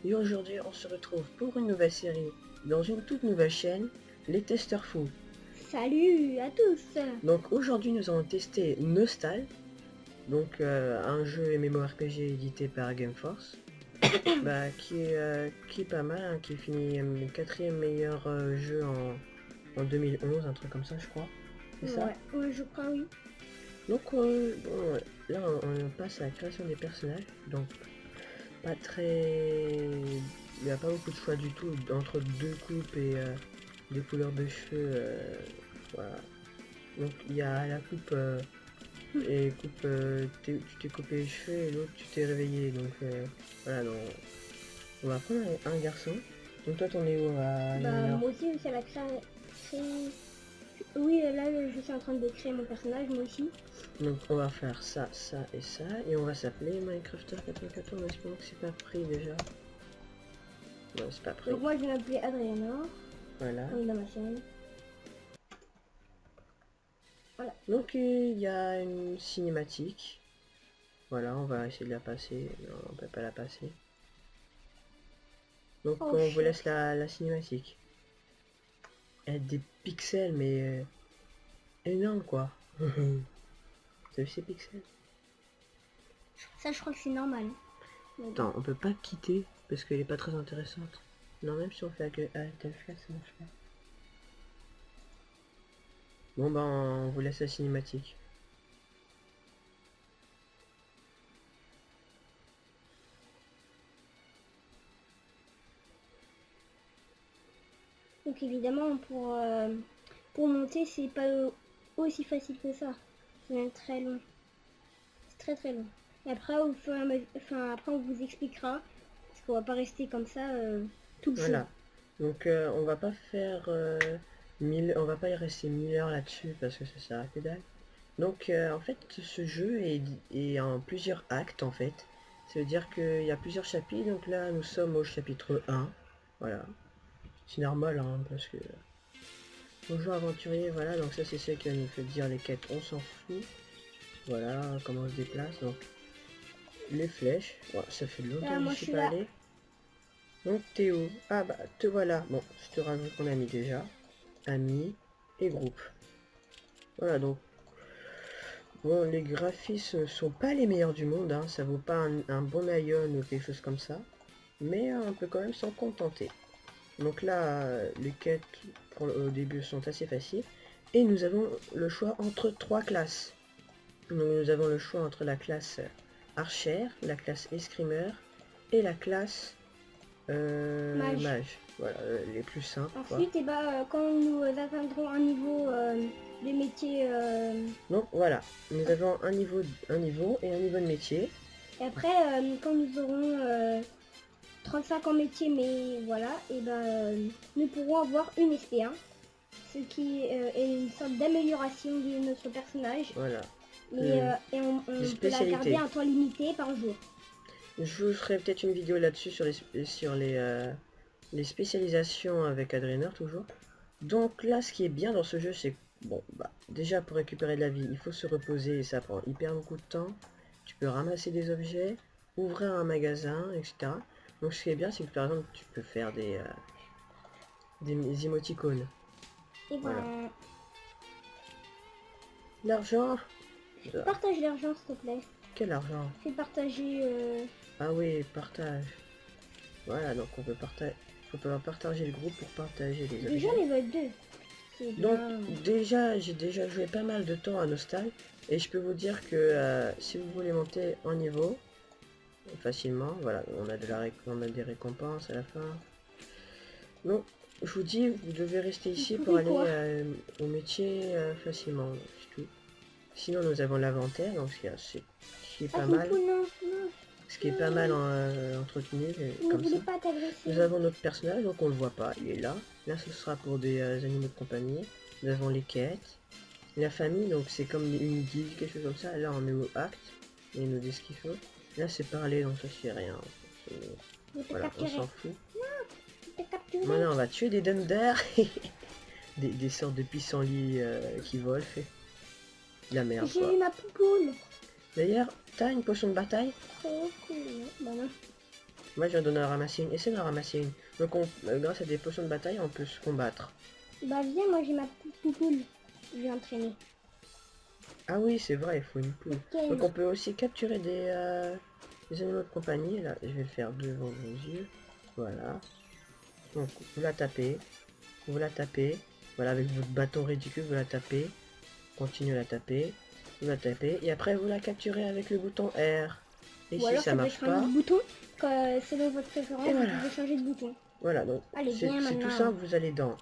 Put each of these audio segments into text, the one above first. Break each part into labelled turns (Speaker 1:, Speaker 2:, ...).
Speaker 1: et aujourd'hui on se retrouve pour une nouvelle série dans une toute nouvelle chaîne, les testeurs fous.
Speaker 2: Salut à tous.
Speaker 1: Donc aujourd'hui nous allons tester Nostal, donc un jeu MMORPG édité par Gameforce, qui est pas mal, hein, qui finit quatrième meilleur jeu en 2011, un truc comme ça je crois, c'est ça?
Speaker 2: Ouais, je crois oui.
Speaker 1: Donc là on passe à la création des personnages, donc pas très... Il n'y a pas beaucoup de choix du tout entre deux coupes et des couleurs de cheveux. Voilà. Donc il y a la coupe et coupe, tu t'es coupé les cheveux et l'autre tu t'es réveillé. Donc voilà, donc, on va prendre un garçon. Donc toi t'en es où à
Speaker 2: Moi aussi c'est la créer. Oui, là je suis en train de créer mon personnage, moi aussi.
Speaker 1: Donc on va faire ça, ça et ça. Et on va s'appeler Minecrafter 94. Espérons que c'est pas pris déjà. Non, c'est pas pris.
Speaker 2: Donc moi je vais m'appeler Adriana.
Speaker 1: Voilà.
Speaker 2: Comme dans ma chaîne. Voilà.
Speaker 1: Donc il y a une cinématique. Voilà, on va essayer de la passer. Non, on peut pas la passer. Donc on vous laisse la cinématique. Elle a des pixels mais énorme quoi. T'as vu ces pixels?
Speaker 2: Ça je crois que c'est normal.
Speaker 1: Attends, on peut pas quitter parce qu'elle est pas très intéressante. Non, même si on fait avec tel ça marche pas. Bon on vous laisse la cinématique.
Speaker 2: Donc évidemment pour monter c'est pas aussi facile que ça. C'est même très long. C'est très long. Et après après on vous expliquera. Parce qu'on va pas rester comme ça tout le jeu.
Speaker 1: Voilà. Donc on va pas faire on va pas y rester 1000 heures là-dessus parce que ça sert à que dalle. Donc en fait ce jeu est en plusieurs actes en fait. Ça veut dire qu'il y a plusieurs chapitres. Donc là nous sommes au chapitre 1. Voilà. C'est normal hein, parce que... Bonjour aventurier, voilà, donc ça c'est ce qui va nous fait dire les quêtes, on s'en fout. Voilà, comment on se déplace, donc les flèches, bon, ça fait longtemps que je suis pas allé. Donc Théo, ah bah te voilà, bon je te rajoute mon ami déjà, ami et groupe. Voilà donc, bon les graphismes sont pas les meilleurs du monde, hein, ça vaut pas un bon Ion ou quelque chose comme ça, mais on peut quand même s'en contenter. Donc là, les quêtes au début sont assez faciles. Et nous avons le choix entre trois classes. Donc nous avons le choix entre la classe archère, la classe escrimeur et la classe mage. Voilà, les plus simples.
Speaker 2: Ensuite, quand nous atteindrons un niveau de métier...
Speaker 1: Donc voilà, nous avons un niveau et un niveau de métier.
Speaker 2: Et après, quand nous aurons 35 en métier, mais voilà, et nous pourrons avoir une SP1. Ce qui est une sorte d'amélioration de notre personnage.
Speaker 1: Voilà.
Speaker 2: Et on peut la garder un temps limité par jour.
Speaker 1: Je vous ferai peut-être une vidéo là-dessus sur les spécialisations avec Adrena toujours. Donc là ce qui est bien dans ce jeu c'est bon déjà pour récupérer de la vie il faut se reposer et ça prend hyper beaucoup de temps. Tu peux ramasser des objets, ouvrir un magasin, etc. Donc ce qui est bien c'est que par exemple tu peux faire des émoticônes.
Speaker 2: Et
Speaker 1: voilà. L'argent.
Speaker 2: Partage l'argent s'il te plaît.
Speaker 1: Quel argent?
Speaker 2: Fais partager.
Speaker 1: Ah oui, partage. Voilà, donc on peut partager. Faut partager le groupe pour partager les objets.
Speaker 2: Déjà level 2.
Speaker 1: Donc déjà, j'ai déjà joué pas mal de temps à Nostal. Et je peux vous dire que si vous voulez monter en niveau facilement, voilà, on a des récompenses à la fin. Donc je vous dis, vous devez rester ici pour aller au métier facilement, c'est tout. Sinon nous avons l'inventaire, donc ce qui est pas mal. Ce qui est pas mal entretenu comme ça. Nous avons notre personnage, donc on le voit pas, il est là. Là ce sera pour des animaux de compagnie. Nous avons les quêtes. La famille, donc c'est comme une guilde, quelque chose comme ça. Là on est au acte, et il nous dit ce qu'il faut. Là c'est parler, donc ça c'est rien. Voilà, on s'en fout. Maintenant on va tuer des dunders. des sortes de pissenlits qui volent. La merde quoi.
Speaker 2: J'ai eu ma poupoule.
Speaker 1: D'ailleurs, t'as une potion de bataille?
Speaker 2: Trop cool. Bah non.
Speaker 1: Moi je viens d'en ramasser une. Essaie d'en ramasser une. Donc grâce à des potions de bataille, on peut se combattre.
Speaker 2: Bah viens, moi j'ai ma poupoule. Je vais entraîner.
Speaker 1: Ah oui, c'est vrai, il faut une poule.
Speaker 2: Ok.
Speaker 1: Donc on peut aussi capturer des animaux de compagnie. Là, je vais le faire devant vos yeux. Voilà. Donc vous la tapez. Vous la tapez. Voilà, avec votre bâton ridicule, vous la tapez. Continuez à la taper. Vous la tapez. Et après, vous la capturez avec le bouton R. Et
Speaker 2: Ou
Speaker 1: si
Speaker 2: alors
Speaker 1: ça
Speaker 2: ça peut
Speaker 1: marche
Speaker 2: être un
Speaker 1: pas,
Speaker 2: autre bouton. Selon votre préférence,
Speaker 1: et
Speaker 2: vous
Speaker 1: voilà.
Speaker 2: pouvez changer de bouton.
Speaker 1: Voilà, donc
Speaker 2: Allez,
Speaker 1: c'est
Speaker 2: viens
Speaker 1: tout
Speaker 2: maintenant.
Speaker 1: simple. Vous allez dans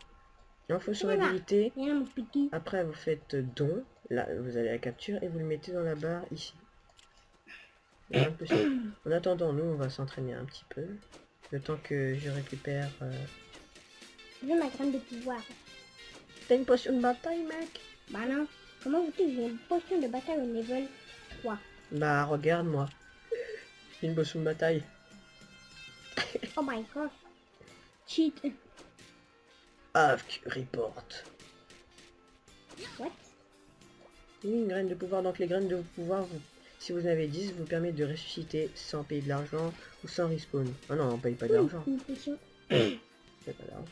Speaker 1: info sur
Speaker 2: Viens là.
Speaker 1: habilité.
Speaker 2: Viens mon petit.
Speaker 1: Après, vous faites don. Là, vous allez à la capture et vous le mettez dans la barre ici. Voilà, un peu ça. En attendant, nous, on va s'entraîner un petit peu. Le temps que je récupère...
Speaker 2: Je veux ma graine de pouvoir.
Speaker 1: T'as une potion de bataille, mec?
Speaker 2: Bah non. Comment vous dites que j'ai une potion de bataille au level 3?
Speaker 1: Bah, regarde-moi. Une potion de bataille.
Speaker 2: Oh my god. Cheat.
Speaker 1: Avk report.
Speaker 2: What?
Speaker 1: Oui, une graine de pouvoir. Donc les graines de pouvoir, si vous en avez 10, vous permettent de ressusciter sans payer de l'argent ou sans respawn. Ah non, on paye pas d'argent.
Speaker 2: Une potion.
Speaker 1: On paye pas d'argent.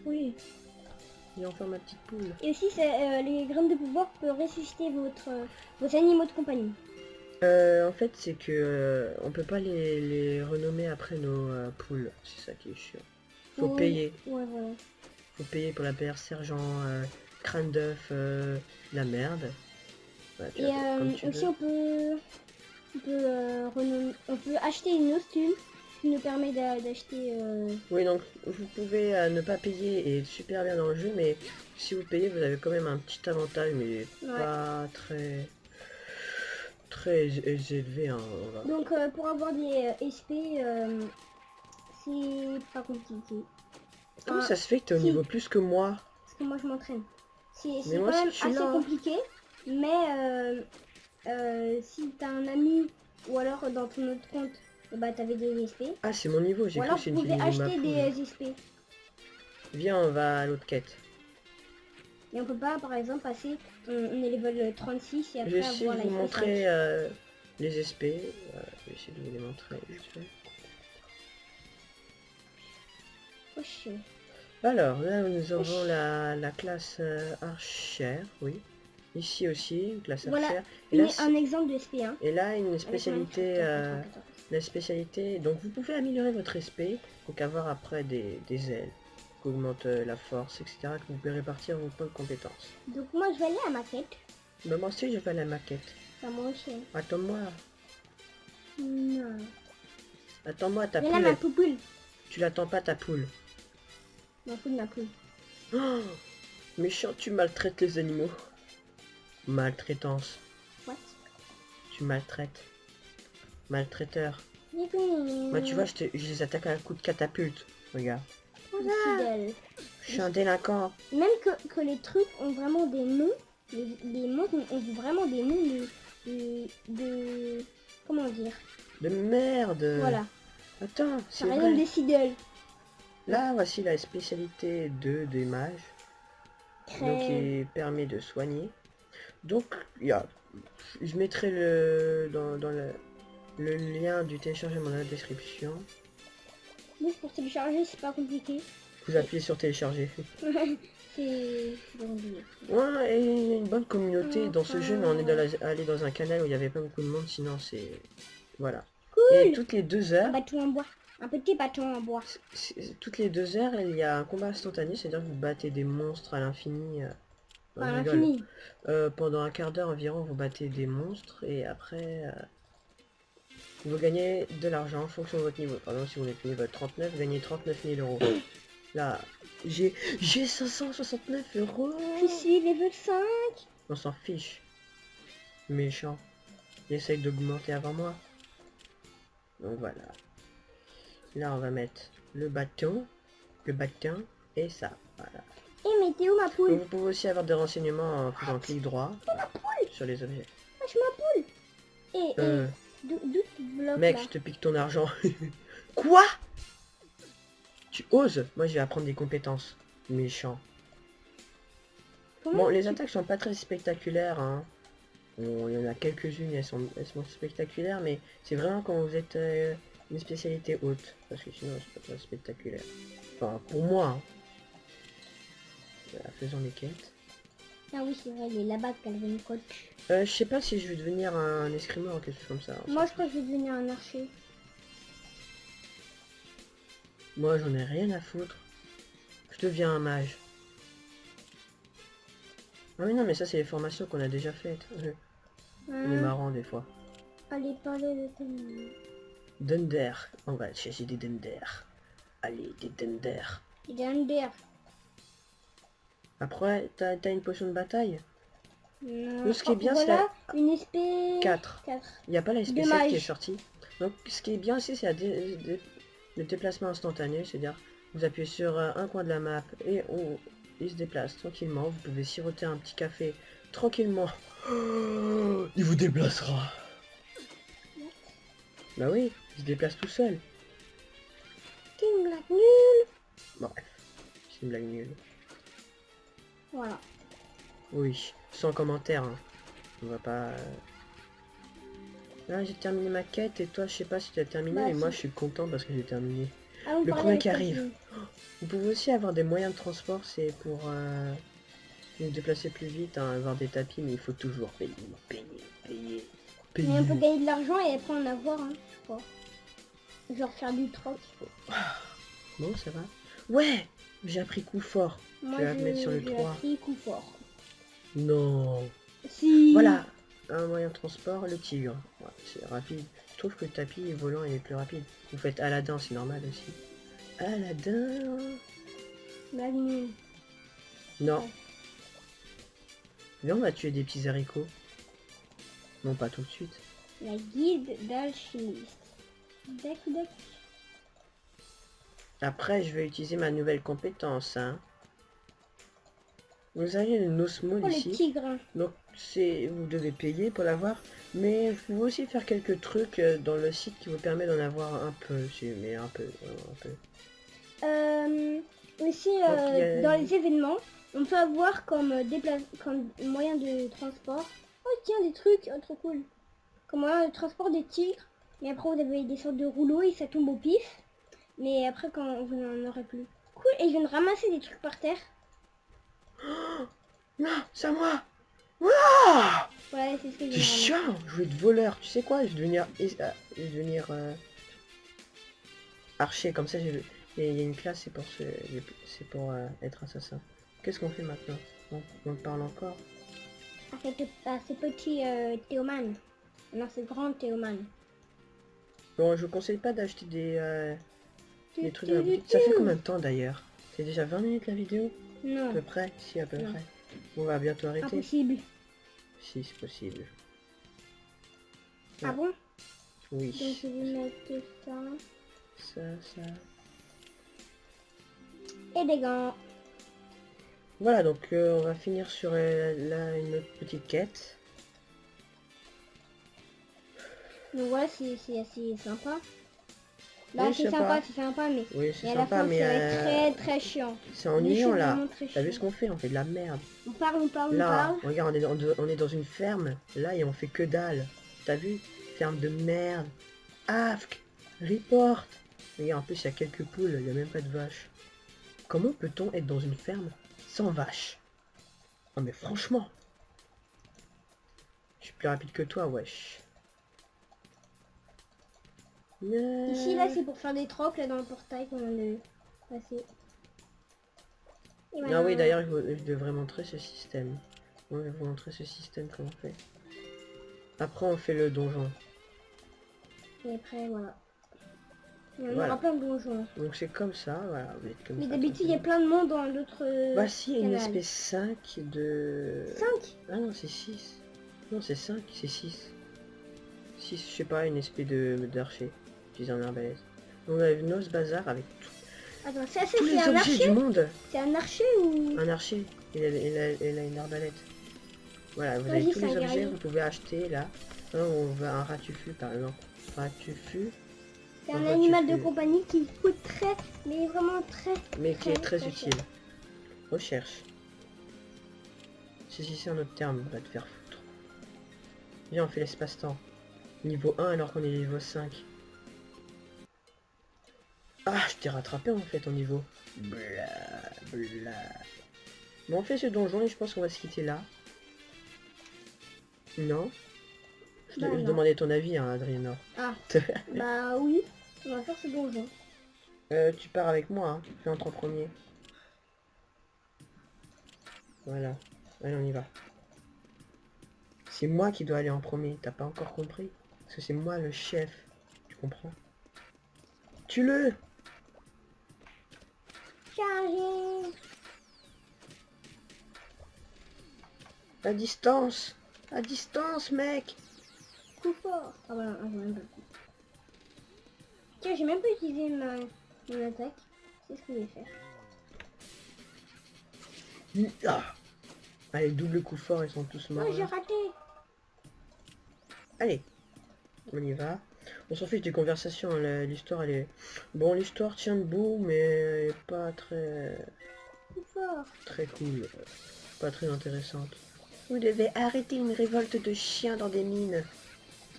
Speaker 2: Oui.
Speaker 1: J'ai enfin ma petite poule.
Speaker 2: Et aussi, les graines de pouvoir peuvent ressusciter vos animaux de compagnie.
Speaker 1: En fait, c'est que on peut pas les renommer après nos poules. C'est ça qui est chiant. Faut
Speaker 2: Oui.
Speaker 1: payer.
Speaker 2: Ouais, voilà.
Speaker 1: Faut payer pour la paire sergent, crâne d'œuf, la merde. Voilà, tu
Speaker 2: Et
Speaker 1: vois, comme tu
Speaker 2: aussi,
Speaker 1: veux.
Speaker 2: on peut acheter une costume qui nous permet d'acheter.
Speaker 1: Oui, donc vous pouvez ne pas payer et être super bien dans le jeu, mais si vous payez, vous avez quand même un petit avantage, mais
Speaker 2: Ouais.
Speaker 1: pas très élevé. Hein, on va-
Speaker 2: Donc, pour avoir des SP, c'est pas compliqué.
Speaker 1: Comment
Speaker 2: Enfin,
Speaker 1: ça se fait que t'es au
Speaker 2: si.
Speaker 1: niveau plus que moi?
Speaker 2: Parce que moi, je m'entraîne. C'est
Speaker 1: Mais
Speaker 2: quand
Speaker 1: moi aussi,
Speaker 2: même
Speaker 1: je suis
Speaker 2: assez
Speaker 1: là.
Speaker 2: compliqué, mais si t'as un ami ou alors dans ton autre compte, bah t'avais des SP.
Speaker 1: Ah, c'est mon niveau, j'ai
Speaker 2: Ou
Speaker 1: cru
Speaker 2: alors
Speaker 1: que c'est
Speaker 2: vous
Speaker 1: une
Speaker 2: pouvez
Speaker 1: niveau de ma
Speaker 2: acheter
Speaker 1: poule.
Speaker 2: des SP.
Speaker 1: Viens, on va à l'autre quête.
Speaker 2: Et on peut pas, par exemple, passer, on est level 36 et
Speaker 1: Je vais
Speaker 2: après
Speaker 1: essayer
Speaker 2: avoir
Speaker 1: de
Speaker 2: la
Speaker 1: vous
Speaker 2: SP 5.
Speaker 1: montrer les SP. Je vais essayer de vous les montrer vite fait.
Speaker 2: Oh, chiant.
Speaker 1: Alors, là, nous avons la classe archère, oui. Ici aussi, une classe
Speaker 2: Voilà
Speaker 1: archère. Et là,
Speaker 2: un exemple de SP1.
Speaker 1: et là, une
Speaker 2: Avec
Speaker 1: spécialité,
Speaker 2: Minecraft 94.
Speaker 1: la spécialité. Donc, vous pouvez améliorer votre SP, donc avoir après des ailes qui augmentent la force, etc. Que vous pouvez répartir vos points de compétences.
Speaker 2: Donc moi je vais aller à ma quête.
Speaker 1: Mais moi aussi, je vais à la maquette.
Speaker 2: Enfin, moi aussi. Hein.
Speaker 1: Attends-moi,
Speaker 2: Non.
Speaker 1: attends-moi, ta
Speaker 2: Mais là ma
Speaker 1: poule.
Speaker 2: poule.
Speaker 1: Tu l'attends pas, ta poule.
Speaker 2: Ma poule.
Speaker 1: Oh, méchant, tu maltraites les animaux. Maltraitance.
Speaker 2: What?
Speaker 1: Tu maltraites. Maltraiteur.
Speaker 2: Moi
Speaker 1: Moi, tu vois, je les attaque à un coup de catapulte. Regarde.
Speaker 2: Fidèle.
Speaker 1: Je suis un délinquant.
Speaker 2: Même que les trucs ont vraiment des noms. Les monstres ont vraiment des noms de comment dire?
Speaker 1: De merde.
Speaker 2: Voilà.
Speaker 1: Attends, c'est
Speaker 2: Par exemple
Speaker 1: vrai.
Speaker 2: des Seedle.
Speaker 1: Là, voici la spécialité 2 des mages. Donc, il permet de soigner. Donc, je mettrai dans le lien du téléchargement dans la description.
Speaker 2: Donc pour télécharger c'est pas compliqué.
Speaker 1: Vous appuyez sur télécharger.
Speaker 2: c'est compliqué.
Speaker 1: Ouais, et il y a une bonne communauté dans ce jeu, mais on est allé dans un canal où il n'y avait pas beaucoup de monde, sinon c'est... Voilà. Et
Speaker 2: Cool.
Speaker 1: toutes les 2
Speaker 2: Un
Speaker 1: heures,
Speaker 2: bâton en bois. Un petit bâton en bois.
Speaker 1: toutes les 2 heures, il y a un combat instantané, c'est-à-dire que vous battez des monstres à l'infini. Non,
Speaker 2: Enfin,
Speaker 1: je rigole.
Speaker 2: l'infini.
Speaker 1: Pendant un quart d'heure environ, vous battez des monstres et après, vous gagnez de l'argent en fonction de votre niveau. Par exemple, si vous êtes niveau 39, vous gagnez 39 000 euros. Là, j'ai 569 euros.
Speaker 2: Je suis level 5.
Speaker 1: On s'en fiche. Méchant. Il essaye d'augmenter avant moi. Donc voilà. Là, on va mettre le bâton et ça. Voilà.
Speaker 2: Et mettez où ma poule?
Speaker 1: Donc, vous pouvez aussi avoir des renseignements en faisant clic droit sur les objets.
Speaker 2: Wesh ma poule. Et d'où tu bloques
Speaker 1: Mec,
Speaker 2: là?
Speaker 1: je te pique ton argent. Quoi? Tu oses? Moi, je vais apprendre des compétences. Méchant.
Speaker 2: Comment
Speaker 1: Bon, les
Speaker 2: tu-
Speaker 1: attaques sont pas très spectaculaires, hein. Bon, il y en a quelques-unes, elles sont spectaculaires, mais c'est vraiment quand vous êtes une spécialité haute, parce que sinon c'est pas très spectaculaire. Enfin, pour moi, hein. Voilà, faisons les quêtes.
Speaker 2: Ah oui, c'est vrai, il est là-bas, Calvin Coach.
Speaker 1: Je sais pas si je vais devenir un escrimeur ou quelque chose comme ça.
Speaker 2: Moi, je crois que je vais devenir un archer.
Speaker 1: Moi, j'en ai rien à foutre. Je deviens un mage. Ah mais non, mais ça, c'est les formations qu'on a déjà faites. Il est marrant, des fois.
Speaker 2: Allez, parler de tes...
Speaker 1: Dunder. On va chercher des Dunder. Allez, des Dunder.
Speaker 2: Il est under.
Speaker 1: Après, t'as une potion de bataille.
Speaker 2: Non.
Speaker 1: Donc, ce qui est bien, c'est
Speaker 2: voilà, une SP
Speaker 1: 4.
Speaker 2: 4.
Speaker 1: Il n'y a pas la SP7
Speaker 2: Dommage.
Speaker 1: qui est sortie. Donc, ce qui est bien aussi, c'est le déplacement instantané. C'est-à-dire, vous appuyez sur un coin de la map et il se déplace tranquillement. Vous pouvez siroter un petit café tranquillement. Il vous déplacera. Bah oui, il se déplace tout seul.
Speaker 2: C'est une blague nulle.
Speaker 1: Bref, c'est une blague nulle.
Speaker 2: Voilà.
Speaker 1: Oui, sans commentaire. Hein. On va pas... Là, j'ai terminé ma quête et toi, je sais pas si tu as terminé,
Speaker 2: Bah,
Speaker 1: mais moi,
Speaker 2: si.
Speaker 1: je suis content parce que j'ai terminé.
Speaker 2: Ah, vous
Speaker 1: Le
Speaker 2: parlez
Speaker 1: premier
Speaker 2: avec
Speaker 1: qui arrive.
Speaker 2: Cassie.
Speaker 1: Vous pouvez aussi avoir des moyens de transport, c'est pour vous déplacer plus vite, hein, avoir des tapis, mais il faut toujours payer.
Speaker 2: Mais on peut gagner de l'argent et après en avoir, hein. Bon. Genre faire du troc.
Speaker 1: Bon, ça va. Ouais, j'ai appris coup fort.
Speaker 2: Moi,
Speaker 1: Je vais la mettre sur le
Speaker 2: j'ai
Speaker 1: 3.
Speaker 2: appris coup fort.
Speaker 1: Non.
Speaker 2: Si.
Speaker 1: Voilà, un moyen de transport, le tigre. Ouais, c'est rapide. Je trouve que le tapis volant il est plus rapide. Vous faites Aladdin, c'est normal aussi. Aladdin.
Speaker 2: Blague nulle.
Speaker 1: Non.
Speaker 2: Ouais.
Speaker 1: Viens, on va tuer des petits haricots. Non, pas tout de suite.
Speaker 2: La guide d'alchimiste. D'accord.
Speaker 1: Après, je vais utiliser ma nouvelle compétence. Hein. Vous avez une osmole
Speaker 2: Oh, le
Speaker 1: ici.
Speaker 2: tigre.
Speaker 1: Donc, vous devez payer pour l'avoir. Mais vous pouvez aussi faire quelques trucs dans le site qui vous permet d'en avoir un peu. Mais un peu.
Speaker 2: Aussi,
Speaker 1: Donc, il y a-
Speaker 2: dans les événements, on peut avoir comme, comme moyen de transport. Oh, tiens, des trucs, oh, trop cool. Comme moyen de transport des tigres. Et après, vous avez des sortes de rouleaux et ça tombe au pif. Mais après, quand vous n'en aurez plus. Cool, et je viens de ramasser des trucs par terre.
Speaker 1: Non, c'est à moi. Ouah,
Speaker 2: Ouais, c'est ce que je
Speaker 1: c'est
Speaker 2: viens de ramasser.
Speaker 1: chiant. Je vais être voleur. Tu sais quoi? Je vais devenir archer. Comme ça, il y a une classe, c'est pour être assassin. Qu'est-ce qu'on fait maintenant? On parle encore?
Speaker 2: À ce petit Théoman. Non, c'est grand Théoman.
Speaker 1: Bon, je vous conseille pas d'acheter des trucs dans la boutique. Ça fait combien de temps d'ailleurs? C'est déjà 20 minutes la vidéo? À
Speaker 2: Non,
Speaker 1: peu près? Si, à peu
Speaker 2: Non.
Speaker 1: près. On va bientôt arrêter.
Speaker 2: impossible.
Speaker 1: Si, c'est possible.
Speaker 2: Ah
Speaker 1: Ouais.
Speaker 2: bon? Donc
Speaker 1: Oui.
Speaker 2: je vais mettre ça.
Speaker 1: Ça.
Speaker 2: Et des gants.
Speaker 1: Voilà, donc on va finir sur là une autre petite quête.
Speaker 2: Donc voilà, c'est assez sympa. Là,
Speaker 1: Oui,
Speaker 2: c'est sympa, mais
Speaker 1: Oui, c'est
Speaker 2: et à la
Speaker 1: sympa,
Speaker 2: fin,
Speaker 1: mais
Speaker 2: ça va être très chiant.
Speaker 1: c'est ennuyant
Speaker 2: C'est
Speaker 1: là.
Speaker 2: vraiment très
Speaker 1: T'as vu
Speaker 2: chiant.
Speaker 1: ce qu'on fait? On fait de la merde.
Speaker 2: On parle.
Speaker 1: Là, regarde, on est dans une ferme. Là, et on fait que dalle. T'as vu? Ferme de merde. Afk, report. Regarde, en plus, il y a quelques poules, il n'y a même pas de vaches. Comment peut-on être dans une ferme sans vaches? Non mais franchement. Je suis plus rapide que toi, wesh.
Speaker 2: Ici, là, c'est pour faire des trocs, là, dans le portail qu'on vient de passer. Et
Speaker 1: Ah oui, d'ailleurs, je devrais montrer ce système. On va vous montrer ce système comment on fait. Après, on fait le donjon.
Speaker 2: Et après, voilà. Il y en
Speaker 1: Voilà.
Speaker 2: aura plein de donjons.
Speaker 1: Donc c'est comme ça, voilà. Vous êtes comme
Speaker 2: Mais
Speaker 1: ça,
Speaker 2: d'habitude, il y a plein de monde dans l'autre
Speaker 1: bah si, il y a une
Speaker 2: canal.
Speaker 1: espèce 5 de...
Speaker 2: 5.
Speaker 1: Ah non, c'est 6. Non, c'est 5, c'est 6. 6, je sais pas, une espèce d'archer. J'ai un arbalète. On a une os bazar avec
Speaker 2: Attends, ça,
Speaker 1: tous les
Speaker 2: c'est un
Speaker 1: objets
Speaker 2: archer?
Speaker 1: du monde.
Speaker 2: C'est un archer ou...
Speaker 1: Un archer, il a une arbalète. Voilà, vous avez
Speaker 2: Vas-y,
Speaker 1: tous
Speaker 2: c'est
Speaker 1: les
Speaker 2: un
Speaker 1: objets,
Speaker 2: guerrier.
Speaker 1: vous pouvez acheter là. Là, on veut un ratufu par exemple. Ratufu,
Speaker 2: C'est
Speaker 1: un
Speaker 2: un animal de
Speaker 1: ratufu,
Speaker 2: compagnie qui coûte très, mais vraiment très...
Speaker 1: mais qui est très
Speaker 2: cher.
Speaker 1: utile. Recherche. Si c'est un autre terme, on va te faire foutre. Viens, on fait l'espace-temps. Niveau 1 alors qu'on est niveau 5. Ah, je t'ai rattrapé en fait au niveau. Bla bla. Bon, on fait ce donjon et je pense qu'on va se quitter là. Non? Je
Speaker 2: Bah non.
Speaker 1: demandais ton avis, hein, Adriano.
Speaker 2: Ah, bah oui, on va faire ce donjon.
Speaker 1: Tu pars avec moi, hein. Fais entre en premier. Voilà. Allez, on y va. C'est moi qui dois aller en premier, t'as pas encore compris? Parce que c'est moi le chef. Tu comprends? Tue-le!
Speaker 2: Chargé.
Speaker 1: À distance! À distance, mec!
Speaker 2: Coup fort. Ah voilà, j'ai même pas le coup. Tiens, j'ai même pas utilisé mon attaque. C'est ce que je vais faire.
Speaker 1: Ah. Allez, double coup fort, ils sont tous morts.
Speaker 2: Oh, j'ai
Speaker 1: Là.
Speaker 2: raté.
Speaker 1: Allez, on y va. On s'en fiche des conversations, l'histoire elle est... Bon, l'histoire tient debout, mais elle est pas
Speaker 2: Coup fort.
Speaker 1: très cool. Pas très intéressante. Vous devez arrêter une révolte de chiens dans des mines.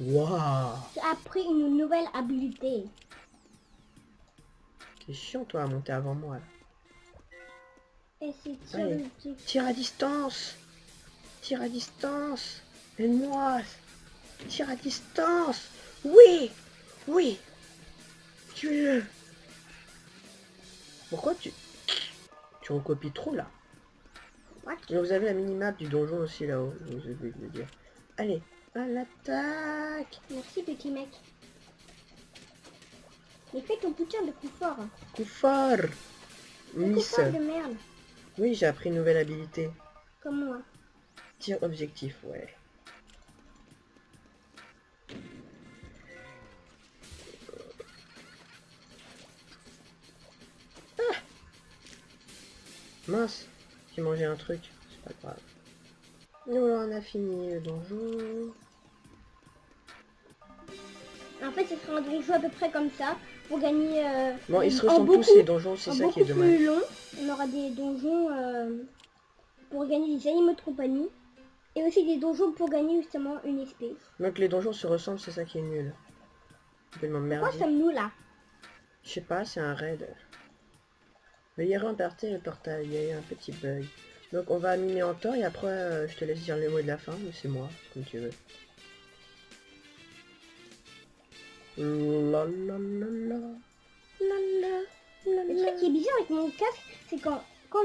Speaker 1: Waouh!
Speaker 2: J'ai appris une nouvelle habilité.
Speaker 1: C'est chiant toi à monter avant moi là.
Speaker 2: Et c'est tir
Speaker 1: Allez.
Speaker 2: d'objectif.
Speaker 1: Tire à distance! Tire à distance! Aide-moi! Tire à distance! Oui! Oui! Tue-le! Pourquoi tu recopies trop là?
Speaker 2: What?
Speaker 1: Mais vous avez la minimap du donjon aussi là-haut, je vous ai oublié de le dire. Allez, à l'attaque!
Speaker 2: Merci petit mec. Mais fais ton putain de coup fort.
Speaker 1: Coup fort!
Speaker 2: Un coup
Speaker 1: Miss.
Speaker 2: fort de merde.
Speaker 1: Oui, j'ai appris une nouvelle habilité.
Speaker 2: Comme moi.
Speaker 1: Tir objectif, ouais. Ah! Mince, j'ai mangé un truc, c'est pas grave. Et voilà, on a fini le donjon.
Speaker 2: En fait, ce sera un donjon à peu près comme ça. Pour gagner
Speaker 1: Bon, ils se
Speaker 2: en
Speaker 1: ressemblent tous
Speaker 2: beaucoup,
Speaker 1: les donjons, c'est
Speaker 2: en
Speaker 1: ça qui est
Speaker 2: beaucoup
Speaker 1: dommage.
Speaker 2: plus long. On aura des donjons pour gagner des animaux de compagnie. Et aussi des donjons pour gagner justement une espèce.
Speaker 1: Donc les donjons se ressemblent, c'est ça qui est nul. Complètement
Speaker 2: Pourquoi
Speaker 1: merdique.
Speaker 2: sommes-nous là?
Speaker 1: Je sais pas, c'est un raid. Veuillez remporter le portail, il y a eu un petit bug. Donc on va mimer en temps et après je te laisse dire les mots de la fin, mais c'est moi, comme tu veux. La la la la. La la la
Speaker 2: Le truc qui est bizarre avec mon casque, c'est quand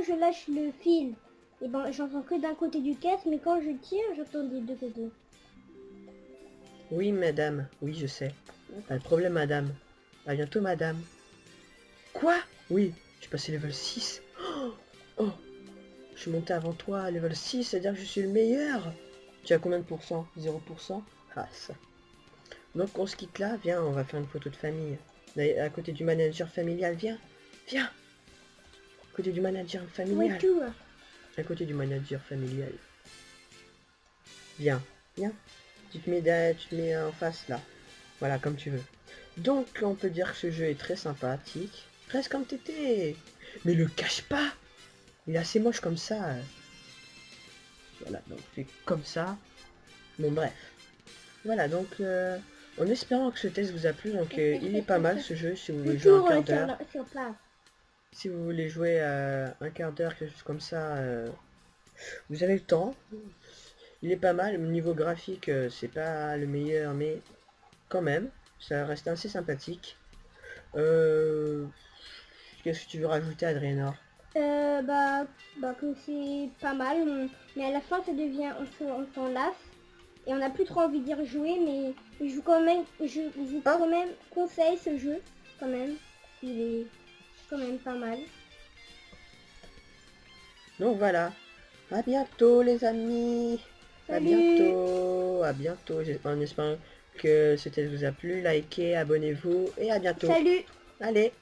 Speaker 2: je lâche le fil, et ben j'entends que d'un côté du casque, mais quand je tire, j'entends des deux côtés.
Speaker 1: Oui madame, oui je sais. Pas de problème madame. À bientôt madame. Quoi? Oui, j'ai passé level 6. Oh, je suis monté avant toi à level 6, c'est-à-dire que je suis le meilleur. Tu as combien de pourcents? 0%? Ah ça. Donc on se quitte là, viens, on va faire une photo de famille. À côté du manager familial, viens. Viens. À côté du manager familial.
Speaker 2: Retour.
Speaker 1: À côté du manager familial. Viens, viens. Tu te mets en face là. Voilà, comme tu veux. Donc on peut dire que ce jeu est très sympathique. Reste comme t'étais. Mais le cache pas. Il est assez moche comme ça. Voilà, donc c'est comme ça. Bon bref. Voilà, donc en espérant que ce test vous a plu, donc il est pas mal ce jeu si vous voulez jouer un quart d'heure.
Speaker 2: Sur place.
Speaker 1: Si vous voulez jouer un quart d'heure, quelque chose comme ça, vous avez le temps. Il est pas mal, niveau graphique c'est pas le meilleur, mais quand même, ça reste assez sympathique. Qu'est-ce que tu veux rajouter, Adrien?
Speaker 2: Bah que c'est pas mal, mais à la fin ça devient, on s'en lasse. Et on n'a plus trop envie d'y rejouer, mais je vous quand même conseille ce jeu, quand même. Il est quand même pas mal.
Speaker 1: Donc voilà, à bientôt les amis.
Speaker 2: Salut.
Speaker 1: À bientôt, en espérant que ce test vous a plu, likez, abonnez-vous et à bientôt.
Speaker 2: Salut.
Speaker 1: Allez.